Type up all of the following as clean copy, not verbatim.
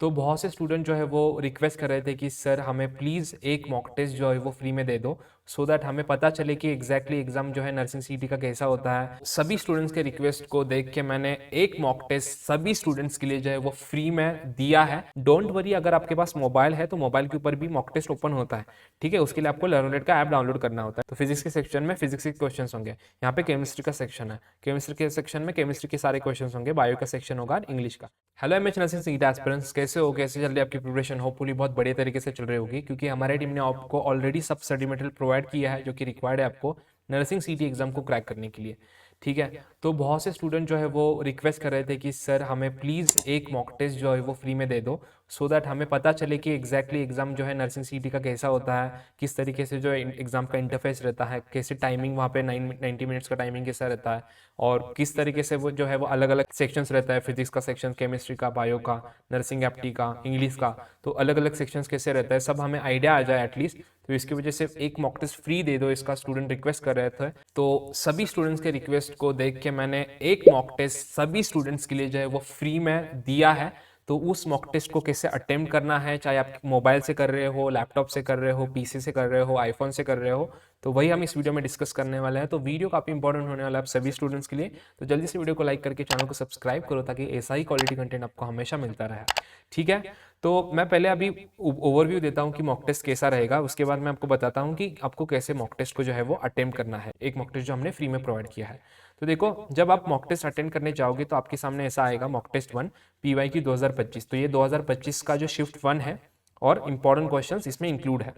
तो बहुत से स्टूडेंट जो है वो रिक्वेस्ट कर रहे थे कि सर हमें प्लीज़ एक मॉक टेस्ट जो है वो फ्री में दे दो, सो दैट हमें पता चले कि एग्जैक्टली एग्जाम जो है नर्सिंग सीटी का कैसा होता है। सभी स्टूडेंट्स के रिक्वेस्ट को देख के मैंने एक मॉक टेस्ट सभी स्टूडेंट्स के लिए जो है वो फ्री में दिया है। डोंट वरी, अगर आपके पास मोबाइल है तो मोबाइल के ऊपर भी मॉक टेस्ट ओपन होता है, ठीक है। उसके लिए आपको लर्ननेट का ऐप डाउनलोड करना होता है। तो फिजिक्स के सेक्शन में फिजिक्स के क्वेश्चन होंगे, यहाँ पे केमिस्ट्री का सेक्शन है, केमिस्ट्री के सेक्शन में केमिस्ट्री के सारे क्वेश्चन होंगे, बायो का सेक्शन होगा, इंग्लिश का। हेलो एमएच नर्सिंग सीटी एस्पिरेंट्स, कैसे हो, कैसे चल रही है आपकी प्रिपरेशन? होपफुली बहुत बढ़िया तरीके से चल रही होगी, क्योंकि हमारे टीम ने आपको ऑलरेडी सब स्टडी मटेरियल प्रोवाइड किया है जो कि रिक्वायर्ड है आपको नर्सिंग सीटी एग्जाम को क्रैक करने के लिए, ठीक है। तो बहुत से स्टूडेंट जो है वो रिक्वेस्ट कर रहे थे कि सर हमें प्लीज़ एक मॉक टेस्ट जो है वो फ्री में दे दो, सो दैट हमें पता चले कि एग्जैक्टली एग्जाम जो है नर्सिंग सीटी का कैसा होता है, किस तरीके से जो एग्जाम का इंटरफेस रहता है, कैसे टाइमिंग वहाँ पे 90 मिनट्स का टाइमिंग कैसा रहता है, और किस तरीके से वो जो है वो अलग अलग सेक्शंस रहता है, फिजिक्स का सेक्शन, केमिस्ट्री का, बायो का, नर्सिंग एप्टी का, इंग्लिश का, तो अलग अलग सेक्शंस कैसे रहता है सब हमें आइडिया आ जाए एटलीस्ट। तो इसकी वजह से एक मॉक टेस्ट फ्री दे दो, इसका स्टूडेंट रिक्वेस्ट कर रहे थे। तो सभी स्टूडेंट्स के रिक्वेस्ट को देख के मैंने एक मॉक टेस्ट सभी स्टूडेंट्स के लिए जो है वो फ्री में दिया है। तो उस मॉक टेस्ट को कैसे अटेम्प्ट करना है, चाहे आप मोबाइल से कर रहे हो, लैपटॉप से कर रहे हो, पीसी से कर रहे हो, आईफोन से कर रहे हो, तो वही हम इस वीडियो में डिस्कस करने वाले हैं। तो वीडियो काफ़ी इंपॉर्टेंट होने वाला है आप सभी स्टूडेंट्स के लिए। तो जल्दी से वीडियो को लाइक करके चैनल को सब्सक्राइब करो, ताकि ऐसा ही क्वालिटी कंटेंट आपको हमेशा मिलता रहे, ठीक है। तो मैं पहले अभी ओवरव्यू देता हूँ कि मॉक टेस्ट कैसा रहेगा, उसके बाद मैं आपको बताता हूँ कि आपको कैसे मॉक टेस्ट को जो है वो अटेम्प्ट करना है, एक मॉक टेस्ट जो हमने फ्री में प्रोवाइड किया है। तो देखो, जब आप मॉक टेस्ट अटेंड करने जाओगे तो आपके सामने ऐसा आएगा, मॉक टेस्ट 1 PYQ 2025। तो ये 2025 का जो शिफ्ट 1 है और इंपॉर्टेंट क्वेश्चंस इसमें इंक्लूड है,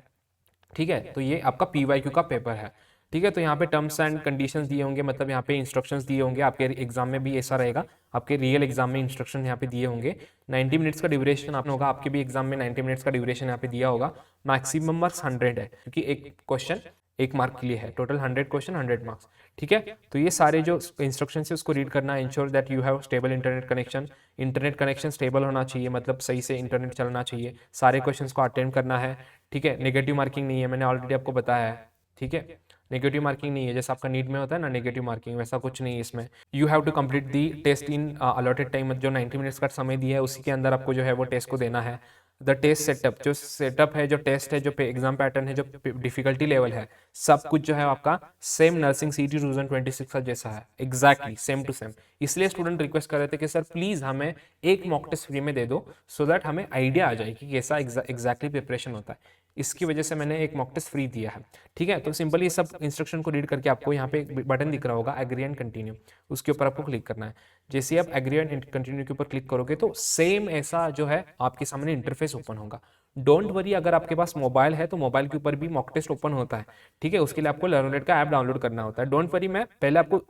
ठीक है। तो ये आपका PYQ का पेपर है, ठीक है। तो यहाँ पे टर्म्स एंड कंडीशंस दिए होंगे, मतलब यहाँ पे इंस्ट्रक्शंस दिए होंगे, आपके एग्जाम में भी ऐसा रहेगा, आपके रियल एग्जाम में इंस्ट्रक्शन यहाँ पे दिए होंगे। 90 मिनट्स का ड्यूरेशन आपने होगा, आपके भी एग्जाम में 90 मिनट्स का ड्यूरेशन यहाँ पे दिया होगा। मैक्सिमम मार्क्स 100 है, क्योंकि एक क्वेश्चन 1 मार्क के लिए है, टोटल 100 क्वेश्चन 100 मार्क्स, ठीक है। तो ये सारे जो इंस्ट्रक्शन है उसको रीड करना, ensure that you have stable internet connection stable होना चाहिए, मतलब सही से इंटरनेट चलना चाहिए, सारे क्वेश्चंस को अटेम्प्ट करना है, ठीक है। नेगेटिव मार्किंग नहीं है, मैंने ऑलरेडी आपको बताया है, ठीक है। नेगेटिव मार्किंग नहीं है, जैसे आपका नीट में होता है ना नेगेटिव मार्किंग, वैसा कुछ नहीं है इसमें। You have to complete the test in allotted time, जो 90 मिनट्स का समय दिया है उसी के अंदर आपको जो है वो टेस्ट को देना है। द टेस्ट सेटअप, जो सेटअप है, जो टेस्ट है, जो एग्जाम पैटर्न है, जो डिफिकल्टी लेवल है, सब कुछ जो है आपका सेम नर्सिंग सीटी 2026 का जैसा है, एग्जैक्टली सेम टू सेम। इसलिए स्टूडेंट रिक्वेस्ट कर रहे थे कि सर प्लीज हमें एक मॉक टेस्ट फ्री में दे दो, सो दैट हमें आइडिया आ जाए कि कैसा एग्जैक्टली प्रिपरेशन होता है। इसकी वजह से मैंने एक मॉक टेस्ट फ्री दिया है, ठीक है। तो सिंपली सब इंस्ट्रक्शन को रीड करके आपको यहाँ पे एक बटन दिख रहा होगा, एग्री एंड कंटिन्यू, उसके ऊपर आपको क्लिक करना है। जैसे ही आप एग्री एंड कंटिन्यू के ऊपर क्लिक करोगे तो सेम ऐसा जो है आपके सामने इंटरफेस ओपन होगा। डोंट वरी, अगर आपके पास मोबाइल है तो मोबाइल के ऊपर भी मॉक टेस्ट ओपन होता है, ठीक है। उसके लिए आपको लर्ननेट का ऐप डाउनलोड करना होता है। डोंट वरी, मैं पहले आपको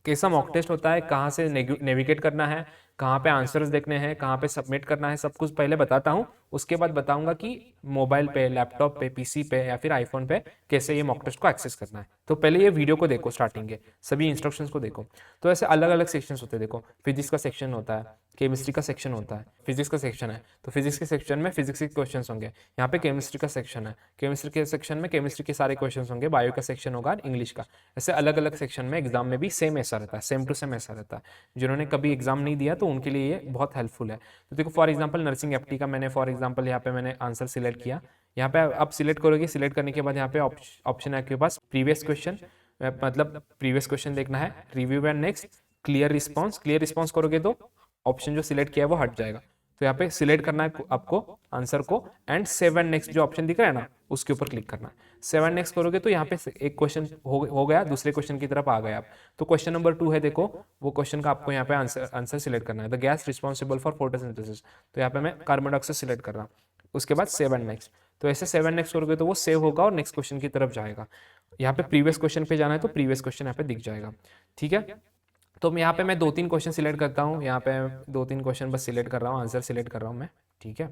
कैसा मॉक टेस्ट होता है, कहाँ से नेविगेट करना है, कहाँ पे आंसर्स देखने हैं, कहाँ पे सबमिट करना है, सब कुछ पहले बताता हूँ। उसके बाद बताऊंगा कि मोबाइल पे, लैपटॉप पे, पीसी पे या फिर आईफोन पे कैसे ये मॉक टेस्ट को एक्सेस करना है। तो पहले ये वीडियो को देखो, स्टार्टिंग के सभी इंस्ट्रक्शंस को देखो। तो ऐसे अलग अलग सेक्शंस होते हैं, देखो फिजिक्स का सेक्शन होता है, केमिस्ट्री का सेक्शन होता है, फिजिक्स का सेक्शन है तो फिजिक्स के सेक्शन में फिजिक्स के क्वेश्चन होंगे। यहाँ पे केमिस्ट्री का सेक्शन है, केमिस्ट्री के सेक्शन में केमिस्ट्री के सारे क्वेश्चन होंगे, बायो का सेक्शन होगा, इंग्लिश का। ऐसे अलग अलग सेक्शन में एग्जाम में भी सेम ऐसा रहता है, सेम टू सेम ऐसा रहता है। जिन्होंने कभी एग्जाम नहीं दिया तो उनके लिए ये बहुत हेल्पफुल है। तो देखो फॉर एग्जाम्पल नर्सिंग एप्टी का मैंने फॉर एग्जाम्पल यहाँ पे मैंने आंसर सिलेक्ट किया। यहाँ पे आप सिलेक्ट करोगे, सिलेक्ट करने के बाद यहाँ पे ऑप्शन है आपके पास प्रीवियस क्वेश्चन, मतलब प्रीवियस क्वेश्चन देखना है, review and next, clear response करोगे तो ऑप्शन जो सिलेक्ट किया है वो हट जाएगा। तो यहाँ पे सिलेक्ट करना है आपको आंसर को, एंड सेव एंड नेक्स्ट जो ऑप्शन दिख रहा है ना उसके ऊपर क्लिक करना है। सेव एंड नेक्स्ट करोगे तो यहाँ पे एक क्वेश्चन हो गया, दूसरे क्वेश्चन की तरफ आ गए आप। तो क्वेश्चन नंबर 2 है, देखो वो क्वेश्चन का आपको यहाँ पे आंसर सिलेक्ट करना है, the gas responsible for photosynthesis. तो यहाँ पे मैं कार्बन डाइऑक्साइड सिलेक्ट कर रहा हूँ, उसके बाद सेव एंड नेक्स्ट। तो ऐसे सेव एंड नेक्स्ट करोगे तो वो सेव होगा और नेक्स्ट क्वेश्चन की तरफ जाएगा। यहाँ पे प्रीवियस क्वेश्चन पे जाना है तो प्रीवियस क्वेश्चन यहाँ पे दिख जाएगा, ठीक है। तो यहाँ पे मैं 2-3 क्वेश्चन सिलेक्ट करता हूँ, यहाँ पे 2-3 क्वेश्चन बस सिलेक्ट कर रहा हूँ, आंसर सिलेक्ट कर रहा हूँ मैं, ठीक है।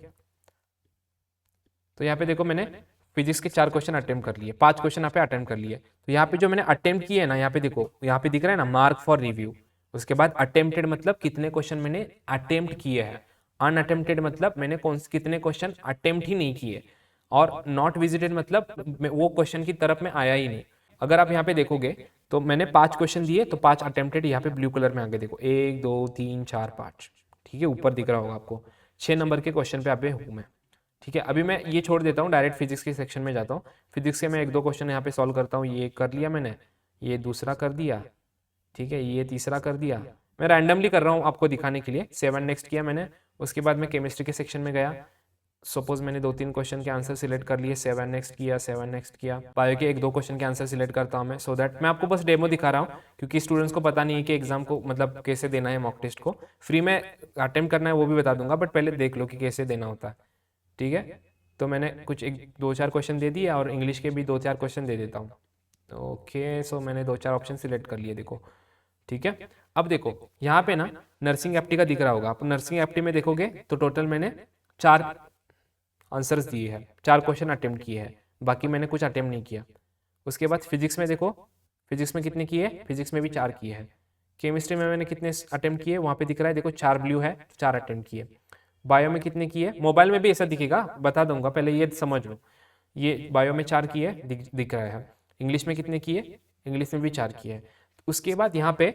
तो यहाँ पे देखो मैंने फिजिक्स के 4 क्वेश्चन अटेम्प्ट कर लिए, 5 क्वेश्चन यहाँ पे अटेम्प्ट कर लिए। तो यहाँ पे जो मैंने अटेम्प्ट किए ना, यहाँ पे देखो, यहाँ पे दिख रहा है ना मार्क फॉर रिव्यू। उसके बाद अटेम्प्टेड मतलब कितने क्वेश्चन मैंने अटेम्प्ट किए हैं, अनअटेम्प्टेड मतलब मैंने कितने क्वेश्चन अटेम्प्ट ही नहीं किए, और नॉट विजिटेड मतलब वो क्वेश्चन की तरफ में आया ही नहीं। अगर आप यहाँ पे देखोगे तो मैंने 5 क्वेश्चन दिए तो 5 अटेम्प्टेड यहाँ पे ब्लू कलर में आ गए, देखो 1 2 3 4 5, ठीक है, ऊपर दिख रहा होगा आपको, 6 नंबर के क्वेश्चन पे यहाँ पे हूँ मैं। ठीक है, अभी मैं ये छोड़ देता हूँ, डायरेक्ट फिजिक्स के सेक्शन में जाता हूँ। फिजिक्स के मैं 1-2 क्वेश्चन यहाँ पे सॉल्व करता हूँ। ये कर लिया मैंने, ये दूसरा कर दिया, ठीक है, ये तीसरा कर दिया। मैं रैंडमली कर रहा हूँ आपको दिखाने के लिए। 7 नेक्स्ट किया मैंने। उसके बाद मैं केमिस्ट्री के सेक्शन में गया। सपोज मैंने 2-3 क्वेश्चन के आंसर सिलेक्ट कर लिए, 7 नेक्स्ट किया, 7 नेक्स्ट किया। बायो के 1-2 क्वेश्चन के आंसर सिलेक्ट करता हूँ मैं, सो दैट मैं आपको बस डेमो दिखा रहा हूँ, क्योंकि स्टूडेंट्स को पता नहीं है कि एग्जाम को मतलब कैसे देना है, मॉक टेस्ट को फ्री में अटेम्प्ट करना है वो भी बता दूंगा, बट पहले देख लो कि कैसे देना होता है। ठीक है, तो मैंने कुछ 1-2-4 क्वेश्चन दे दिए और इंग्लिश के भी 2-4 क्वेश्चन दे देता हूँ। ओके, सो मैंने 2-4 ऑप्शन सिलेक्ट कर लिए, देखो। ठीक है, अब देखो यहाँ पे ना नर्सिंग एप्टी का दिख रहा होगा। आप नर्सिंग एप्टी में देखोगे तो टोटल मैंने 4 आंसर्स दिए हैं, 4 क्वेश्चन अटेम्प्ट किए हैं, बाकी मैंने कुछ अटेम्प्ट नहीं किया। उसके बाद फिजिक्स में देखो, फिजिक्स में कितने किए, फिजिक्स में भी 4 किए हैं। केमिस्ट्री में मैंने कितने अटेम्प्ट किए, वहाँ पे दिख रहा है देखो 4 ब्लू है, 4 अटेम्प्ट किए। बायो में कितने किए, मोबाइल में भी ऐसा दिखेगा, बता दूंगा, पहले ये समझ लो। ये बायो में 4 किए दिख रहा है। इंग्लिश में कितने किए, इंग्लिश में भी 4 किए। उसके बाद यहाँ पे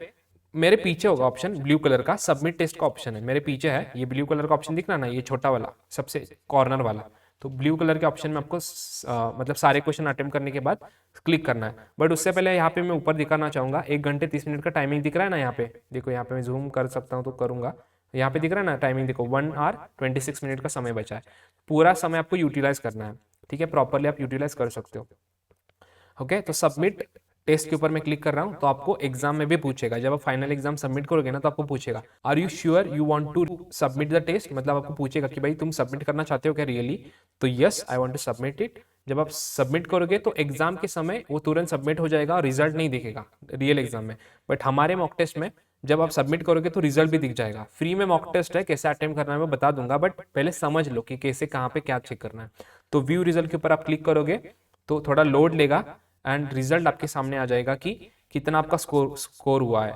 मेरे पीछे होगा ऑप्शन ब्लू कलर का, सबमिट टेस्ट का ऑप्शन है मेरे पीछे है। ये ब्लू कलर का ऑप्शन दिख रहा ना, ये छोटा वाला सबसे कॉर्नर वाला, तो ब्लू कलर के ऑप्शन में आपको मतलब सारे क्वेश्चन अटेम्प्ट करने के बाद क्लिक करना है। बट उससे पहले यहाँ पे मैं ऊपर दिखाना चाहूंगा, 1 घंटे 30 मिनट का टाइमिंग दिख रहा है ना यहाँ पे, देखो यहाँ पे मैं जूम कर सकता हूँ तो करूंगा। यहाँ पे दिख रहा है ना टाइमिंग, देखो 1 आवर 26 मिनट का समय बचा है। पूरा समय आपको यूटिलाइज करना है, ठीक है, प्रॉपरली आप यूटिलाइज कर सकते हो। ओके, तो सबमिट टेस्ट के ऊपर मैं क्लिक कर रहा हूं, तो आपको एग्जाम में भी पूछेगा, जब आप फाइनल एग्जाम सबमिट करोगे ना तो आपको पूछेगा are you sure you want to submit the test, मतलब आपको पूछेगा कि भाई तुम सबमिट करना चाहते हो क्या रियली, तो yes I want to submit it. जब आप सबमिट करोगे तो एग्जाम के समय वो तुरंत सबमिट हो जाएगा और रिजल्ट नहीं दिखेगा रियल एग्जाम में। बट हमारे मॉक टेस्ट में जब आप सबमिट करोगे तो रिजल्ट भी दिख जाएगा। फ्री में मॉक टेस्ट है, कैसे अटेम्प्ट करना है मैं बता दूंगा, बट पहले समझ लो कि कैसे कहाँ पे क्या चेक करना है। तो व्यू रिजल्ट के ऊपर आप क्लिक करोगे तो थोड़ा लोड लेगा एंड रिजल्ट आपके सामने आ जाएगा कि कितना आपका स्कोर हुआ है।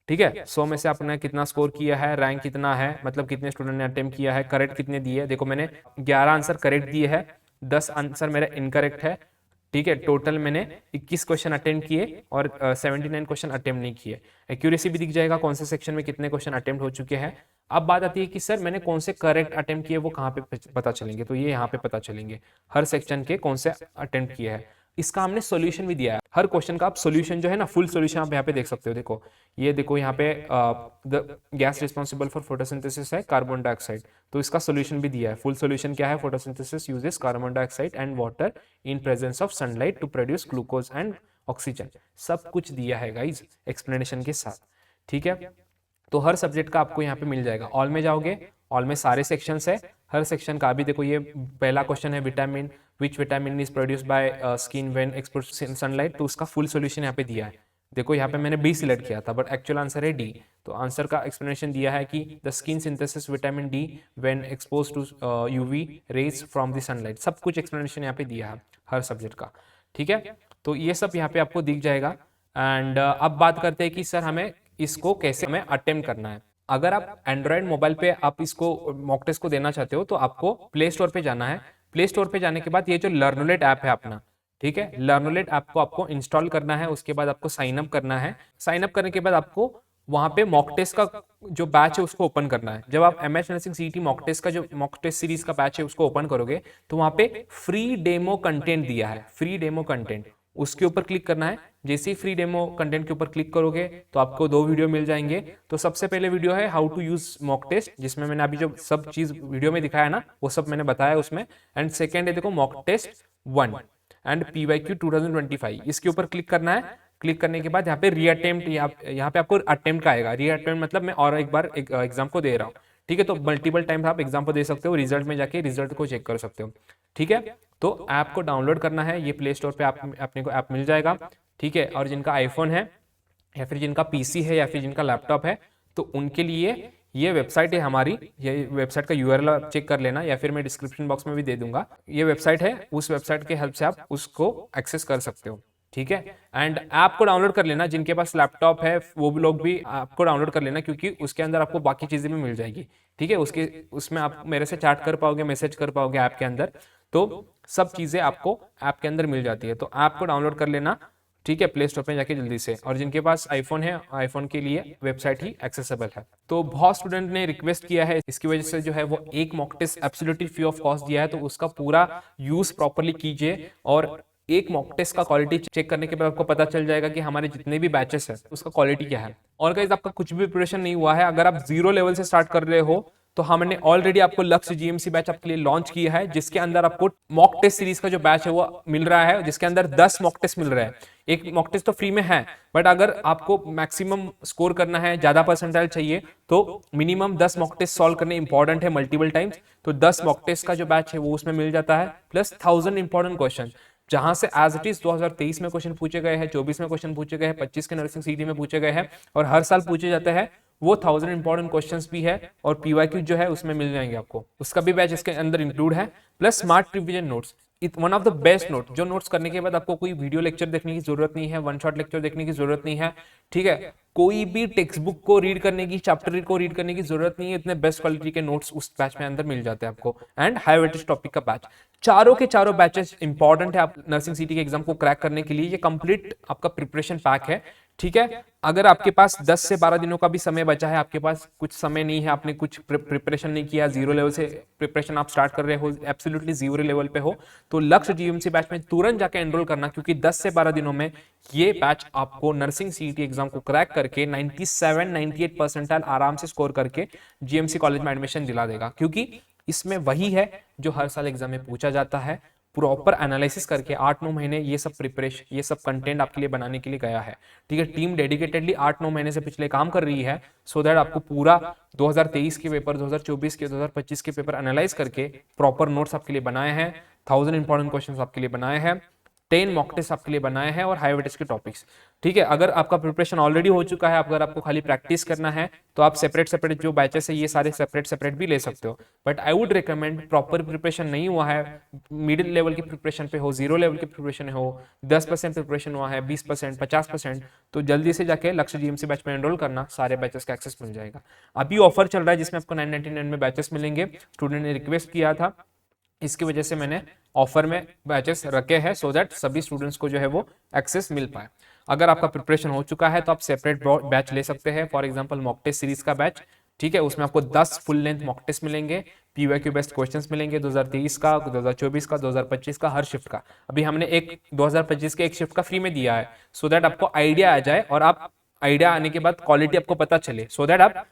ठीक है, 100 में से आपने कितना स्कोर किया है, रैंक कितना है, मतलब कितने स्टूडेंट ने अटेम्प्ट किया है, करेक्ट कितने दिए। देखो मैंने 11 आंसर करेक्ट दिए हैं, 10 आंसर मेरा इनकरेक्ट है। ठीक है, टोटल मैंने 21 क्वेश्चन अटेम्प्ट किए और 79 क्वेश्चन अटेम्प्ट नहीं किए। एक्यूरेसी भी दिख जाएगा कौन से सेक्शन में कितने क्वेश्चन अटेम्प्ट हो चुके हैं। अब बात आती है कि सर मैंने कौन से करेक्ट अटेम्प्ट किए वो कहाँ पे पता चलेंगे, तो ये यहाँ पे पता चलेंगे हर सेक्शन के कौन से अटेम्प्ट किए हैं। इसका हमने सॉल्यूशन भी दिया है, हर क्वेश्चन का आप सॉल्यूशन जो है ना फुल सॉल्यूशन आप यहाँ पे देख सकते हो। देखो ये देखो यहाँ पे the gas responsible for photosynthesis है कार्बन डाइऑक्साइड, तो इसका सॉल्यूशन भी दिया है। फुल सॉल्यूशन क्या है, photosynthesis uses carbon dioxide and water in presence of sunlight to produce glucose and oxygen, सब कुछ दिया है गाइज एक्सप्लेनेशन के साथ। ठीक है, तो हर सब्जेक्ट का आपको यहाँ पे मिल जाएगा। ऑल में जाओगे, ऑल में सारे सेक्शंस है, हर सेक्शन का भी देखो। ये पहला क्वेश्चन है vitamin, which vitamin is produced by skin when exposed to sunlight, तो उसका फुल सॉल्यूशन यहाँ पे दिया है। देखो यहाँ पे मैंने बी सिलेक्ट किया था बट एक्चुअल आंसर है डी, तो आंसर का एक्सप्लेनेशन दिया है कि the skin synthesis vitamin D when exposed to UV rays from the sunlight, सब कुछ एक्सप्लेनेशन यहाँ पे दिया है हर सब्जेक्ट का। ठीक है, तो ये सब यहाँ पे आपको दिख जाएगा। एंड अब बात करते हैं कि सर हमें इसको कैसे हमें अटेम्प्ट करना है। अगर आप एंड्रॉयड मोबाइल पे आप इसको मॉक टेस्ट को देना चाहते हो तो आपको प्ले स्टोर पे जाना है। प्ले स्टोर पे जाने के बाद ये जो लर्नोलेट ऐप है अपना, ठीक है, लर्नोलेट ऐप को आपको इंस्टॉल करना है। उसके बाद आपको साइन अप करना है। साइन अप करने के बाद आपको वहां पे मॉक टेस्ट का जो बैच है उसको ओपन करना है। जब आप MH nursing CET mock test का जो मॉक टेस्ट सीरीज का बैच है उसको ओपन करोगे तो वहां पे फ्री डेमो कंटेंट दिया है, फ्री डेमो कंटेंट, उसके ऊपर क्लिक करना है। जैसे ही फ्री डेमो कंटेंट के ऊपर क्लिक करोगे तो आपको 2 वीडियो मिल जाएंगे। तो सबसे पहले वीडियो है how to use mock test, जिसमें मैंने अभी जो सब चीज वीडियो में दिखाया ना वो सब मैंने बताया उसमें। एंड सेकेंड है देखो मॉक टेस्ट 1 एंड PYQ 2025, इसके ऊपर क्लिक करना है। क्लिक करने के बाद यहाँ पे रीअटेम्प्ट, यहाँ पे आपको अटेम्प्ट का आएगा। रीअटेम्प्ट मतलब मैं और एक बार एग्जाम को दे रहा हूँ। ठीक है, तो मल्टीपल टाइम आप एग्जाम को दे सकते हो, रिजल्ट में जाके रिजल्ट को चेक कर सकते हो। ठीक है, तो ऐप को डाउनलोड करना है, ये प्ले स्टोर पे अपने को ऐप मिल जाएगा। ठीक है, और जिनका आईफोन है या फिर जिनका पीसी है या फिर जिनका लैपटॉप है तो उनके लिए ये वेबसाइट है हमारी। ये वेबसाइट का यूआरएल आप चेक कर लेना या फिर मैं डिस्क्रिप्शन बॉक्स में भी दे दूंगा। ये वेबसाइट है, उस वेबसाइट के हेल्प से आप उसको एक्सेस कर सकते हो। ठीक है, एंड ऐप को डाउनलोड कर लेना, जिनके पास लैपटॉप है वो भी लोग भी आपको डाउनलोड कर लेना, क्योंकि उसके अंदर आपको बाकी चीजें भी मिल जाएगी। ठीक है, उसमें आप मेरे से चैट कर पाओगे, मैसेज कर पाओगे ऐप के अंदर, तो सब चीजें आपको ऐप के अंदर मिल जाती है। तो ऐप को डाउनलोड कर लेना। ठीक है, प्ले स्टोर पे जाके जल्दी से। और जिनके पास आईफोन है, आईफोन के लिए वेबसाइट ही एक्सेसिबल है। तो बहुत स्टूडेंट ने रिक्वेस्ट किया है, इसकी वजह से जो है वो एक mock test absolutely free of cost दिया है, तो उसका पूरा यूज प्रॉपरली कीजिए। और एक मॉक टेस्ट का क्वालिटी चेक करने के बाद आपको पता चल जाएगा कि हमारे जितने भी बैचेस है उसका क्वालिटी क्या है। और गाइस आपका कुछ भी प्रिपरेशन नहीं हुआ है, अगर आप 0 लेवल से स्टार्ट कर रहे हो, तो हमने ऑलरेडी आपको लक्ष्य जीएमसी बैच आपके लिए लॉन्च किया है, जिसके अंदर आपको मॉक टेस्ट सीरीज का जो बैच है वो मिल रहा है, जिसके अंदर 10 मॉक टेस्ट मिल रहा है। एक मॉक टेस्ट तो फ्री में है, बट अगर आपको मैक्सिमम स्कोर करना है, ज्यादा परसेंटाइल चाहिए, तो मिनिमम 10 मॉक टेस्ट सॉल्व करने इंपॉर्टेंट है मल्टीपल टाइम्स। तो 10 मॉक टेस्ट का जो बैच है वो उसमें मिल जाता है, प्लस 1000 इंपॉर्टेंट क्वेश्चन, जहां से एज इट इज 2023 में क्वेश्चन पूछे गए हैं, 24 में क्वेश्चन पूछे गए हैं, 25 के नर्सिंग सीटी में पूछे गए हैं, और हर साल पूछे जाते हैं। वो 1000 इंपॉर्टेंट क्वेश्चंस भी है, और पीवाईक्यू जो है उसमें मिल जाएंगे आपको, उसका भी बैच इसके अंदर इंक्लूड है, plus smart revision notes. One of the best note, जो नोट्स करने के बाद आपको कोई वीडियो लेक्चर देखने की जरूरत नहीं है, वन शॉट लेक्चर देखने की जरूरत नहीं है, ठीक है, कोई भी टेक्स्ट बुक को रीड करने की, चैप्टर को रीड करने की जरूरत नहीं है। इतने बेस्ट क्वालिटी के नोट्स उस बैच में अंदर मिल जाते हैं आपको। एंड हाई वेटेज टॉपिक का बैच, चारों के चारों बैचेस इंपॉर्टेंट है आप नर्सिंग सीटी के एग्जाम को क्रैक करने के लिए। ये कंप्लीट आपका प्रिपरेशन पैक है, ठीक है। अगर आपके पास 10 से 12 दिनों का भी समय बचा है, आपके पास कुछ समय नहीं है, आपने कुछ प्रिपरेशन नहीं किया, 0 लेवल से प्रिपरेशन आप स्टार्ट कर रहे हो, एब्सोल्युटली 0 लेवल पे हो, तो लक्ष्य जीएमसी बैच में तुरंत जाके एनरोल करना, क्योंकि 10 से 12 दिनों में ये बैच आपको नर्सिंग सीईटी एग्जाम को क्रैक करके 97-98 परसेंटाइल आराम से स्कोर करके जीएमसी कॉलेज में एडमिशन दिला देगा। क्योंकि इसमें वही है जो हर साल एग्जाम में पूछा जाता है, प्रॉपर एनालिसिस करके 8-9 महीने ये सब प्रिपरेशन, ये सब कंटेंट आपके लिए बनाने के लिए गया है, ठीक है। टीम डेडिकेटेडली 8-9 महीने से पिछले काम कर रही है, सो दैट आपको पूरा 2023 के पेपर, 2024 के, 2025 के पेपर एनालाइज करके प्रॉपर नोट्स आपके लिए बनाए हैं, 1000 इंपॉर्टेंट क्वेश्चंस आपके लिए बनाए हैं, 10 मॉक टेस्ट आपके लिए बनाए हैं, और हाई वेटेज के टॉपिक्स, ठीक है। अगर आपका प्रिपरेशन ऑलरेडी हो चुका है, अगर आपको खाली प्रैक्टिस करना है, तो आप सेपरेट जो बैचेस है ये सारे सेपरेट भी ले सकते हो। But I would recommend, proper preparation नहीं हुआ है, मिडिल लेवल की प्रिपरेशन पे हो, 0 लेवल की प्रिपरेशन हो, 10% प्रिपरेशन हुआ है, 20%, 50%, तो जल्दी से जाके लक्ष्य जीएमसी बैच में एनरोल करना, सारे बैचेस का एक्सेस मिल जाएगा। अभी ऑफर चल रहा है जिसमें आपको 999 में बैचेस मिलेंगे। स्टूडेंट ने रिक्वेस्ट किया था, इसकी वजह से मैंने ऑफर में बैचेस रखे हैं, सो दैट सभी स्टूडेंट्स को जो है वो एक्सेस मिल पाए। अगर आपका प्रिपरेशन हो चुका है तो आप सेपरेट बैच ले सकते हैं, for example mock test series का बैच, ठीक है। उसमें आपको 10 फुल लेंथ मॉक टेस्ट मिलेंगे, पीवाईक्यू बेस्ड क्वेश्चंस मिलेंगे, 2023 का, 2024 का, 2025 का, हर शिफ्ट का। अभी हमने एक 2025 के एक शिफ्ट का फ्री में दिया है, सो दैट आपको आइडिया आ जाए, और आप आइडिया आने के बाद क्वालिटी आपको पता चले, सो दैट आप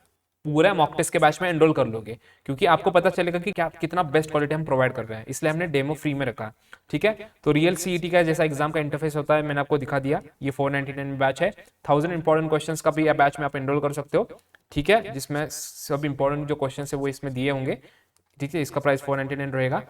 पूरा मॉक टेस्ट के बैच में एनरोल कर लोगे, क्योंकि आपको पता चलेगा कि क्या कितना बेस्ट क्वालिटी हम प्रोवाइड कर रहे हैं, इसलिए हमने डेमो फ्री में रखा, ठीक है। तो रियल सीईटी का जैसा एग्जाम का इंटरफेस होता है मैंने आपको दिखा दिया। ये 499 में बैच है, 1000 इंपॉर्टेंट क्वेश्चंस का भी बैच में आप एनरोल कर सकते हो, ठीक है, जिसमें सब इंपॉर्टेंट जो क्वेश्चन है वो इसमें दिए होंगे, ठीक है। इसका प्राइस 499 रहेगा।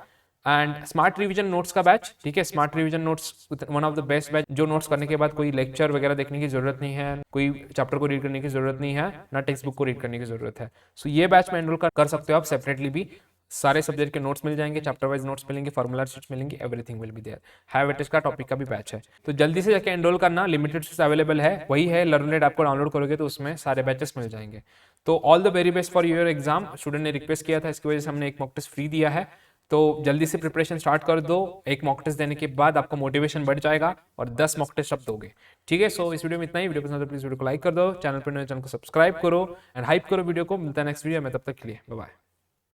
एंड स्मार्ट रिवीजन नोट्स का बैच, ठीक है, smart revision notes one of the best batch, जो नोट्स करने के बाद कोई लेक्चर वगैरह देखने की जरूरत नहीं है, कोई चैप्टर को रीड करने की जरूरत नहीं है, ना टेक्स्ट बुक को रीड करने की जरूरत है। सो ये बैच में एनरोल कर सकते हो आप सेपरेटली भी, सारे सब्जेक्ट के नोट्स मिल जाएंगे, चैप्टर वाइज नोट्स मिलेंगे, फॉर्मुला शीट्स मिलेंगे, everything will be there. High weightage का टॉपिक का भी बैच है, तो जल्दी से जाके एनरोल करना, लिमिटेड सीट्स अवेलेबल है, वही है लर्नलेट, आपको डाउनलोड करोगे तो उसमें सारे बैचेस मिल जाएंगे। तो all the very best for your exam. Student ने रिक्वेस्ट किया था, इसकी वजह से हमने एक मॉक टेस्ट फ्री दिया है, तो जल्दी से प्रिपरेशन स्टार्ट कर दो। एक मॉक टेस्ट देने के बाद आपका मोटिवेशन बढ़ जाएगा, और 10 मॉक टेस्ट आप दोगे, ठीक है। सो इस वीडियो में इतना ही। वीडियो पसंद है तो प्लीज वीडियो को लाइक कर दो, चैनल पर नए चैनल को सब्सक्राइब करो, एंड हाइप करो वीडियो को। मिलता है नेक्स्ट वीडियो में, तब तक के लिए बाय बाय।